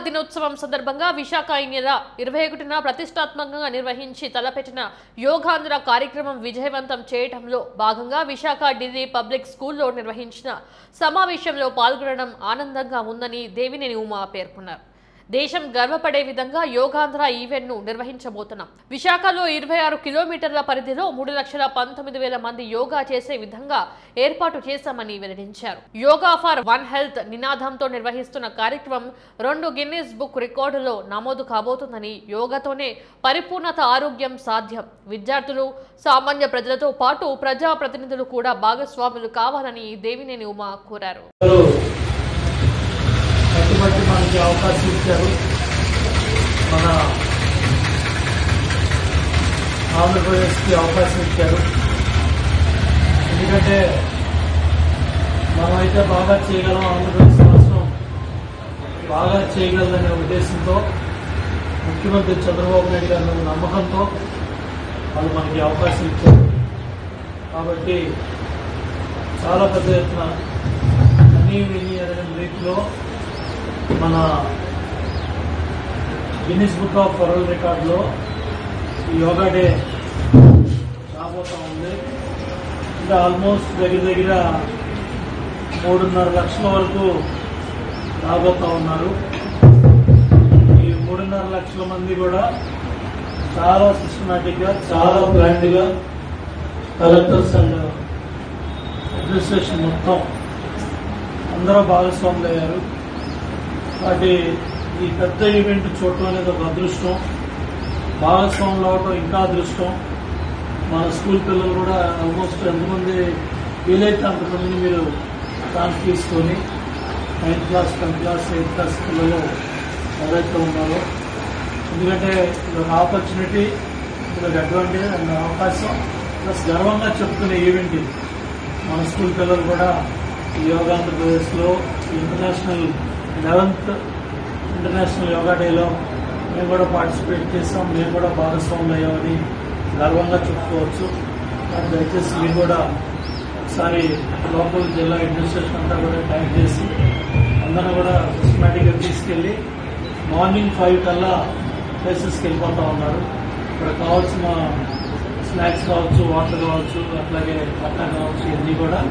దినోత్సవం సందర్భంగా విశాఖ ఈ నెల 21న ప్రతిష్టాత్మకంగా నిర్వహించి తలపెట్టిన యోగాంధ్ర కార్యక్రమం విజయవంతం చేయడంలో భాగంగా విశాఖ ఢిల్లీ పబ్లిక్ స్కూల్లో నిర్వహించిన సమావేశంలో పాల్గొనడం ఆనందంగా ఉందని దేవినేని ఉమా పేర్కొన్నారు. దేశం గర్వపడే విధంగా యోగాంధ్ర ఈవెంట్ ను నిర్వహించబోతున్నాం. విశాఖలో 26 కిలోమీటర్ల పరిధిలో 3,19,000 మంది యోగా చేసే విధంగా ఏర్పాటు చేశామని వెల్లడించారు. యోగా ఫర్ వన్ హెల్త్ నినాదంతో నిర్వహిస్తున్న కార్యక్రమం 2 గిన్నిస్ బుక్ రికార్డులో నమోదు కాబోతుందని, యోగాతోనే పరిపూర్ణత ఆరోగ్యం సాధ్యం, విద్యార్థులు సామాన్య ప్రజలతో పాటు ప్రజా ప్రతినిధులు కూడా భాగస్వాములు కావాలని దేవినేని ఉమా కోరారు. మనకి అవకాశం ఇచ్చారు. మన ఆంధ్రప్రదేశ్కి అవకాశం ఇచ్చారు. ఎందుకంటే మనమైతే బాగా చేయగలం, ఆంధ్రప్రదేశ్ రాష్ట్రం బాగా చేయగలదనే ఉద్దేశంతో ముఖ్యమంత్రి చంద్రబాబు నాయుడు గారి నమ్మకంతో వాళ్ళు మనకి అవకాశం ఇచ్చారు. కాబట్టి చాలా పెద్ద ఎత్తున అన్ని రీతిలో మన గిన్నిస్ బుక్ ఆఫ్ వరల్డ్ రికార్డులో ఈ యోగా డే రాబోతా ఉంది. ఇంకా ఆల్మోస్ట్ దగ్గర 3.5 లక్షల వరకు రాబోతా ఉన్నారు. ఈ 3.5 లక్షల మంది కూడా చాలా సిస్టమేటిక్ గా, చాలా ప్లాన్డ్ గా కలెక్టర్స్ అండ్ అడ్మినిస్ట్రేషన్ మొత్తం అందరూ భాగస్వాములు అయ్యారు. కాబట్టి ఈ పెద్ద ఈవెంట్ చూడటం అనేది ఒక అదృష్టం, భాగస్వాములు అవడం ఇంకా అదృష్టం. మన స్కూల్ పిల్లలు కూడా ఆల్మోస్ట్ ఎంతమంది వీలైతే అంతమందిని మీరు ఛాన్స్ తీసుకొని 9th class, 10th class, 8th class పిల్లలు ఎవరైతే ఉన్నారో, ఎందుకంటే ఇది ఒక ఆపర్చునిటీ, ఇది ఒక అడ్వాంటేజ్ అండ్ అవకాశం ప్లస్ గర్వంగా చెప్పుకునే ఈవెంట్ ఇది. మన స్కూల్ పిల్లలు కూడా ఈ యోగా ఆంధ్రప్రదేశ్లో ఇంటర్నేషనల్ 11th ఇంటర్నేషనల్ యోగా డేలో మేము కూడా పార్టిసిపేట్ చేస్తాం, మేము కూడా భాగస్వాములు అయ్యామని గర్వంగా చెప్పుకోవచ్చు. దయచేసి మీరు కూడా ఒకసారి లోకల్ జిల్లా అడ్మినిస్ట్రేషన్ అంతా కూడా టైం చేసి అందరూ కూడా సిస్టమేటిక్గా తీసుకెళ్లి మార్నింగ్ 5 కల్లా ప్లేసెస్కి వెళ్ళిపోతా ఉన్నారు. ఇక్కడ కావాల్సిన స్నాక్స్ కావచ్చు, వాటర్ కావచ్చు, అట్లాగే పట్టా కావచ్చు, ఇవన్నీ కూడా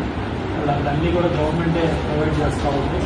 అన్నీ కూడా గవర్నమెంటే ప్రొవైడ్ చేస్తూ ఉంది.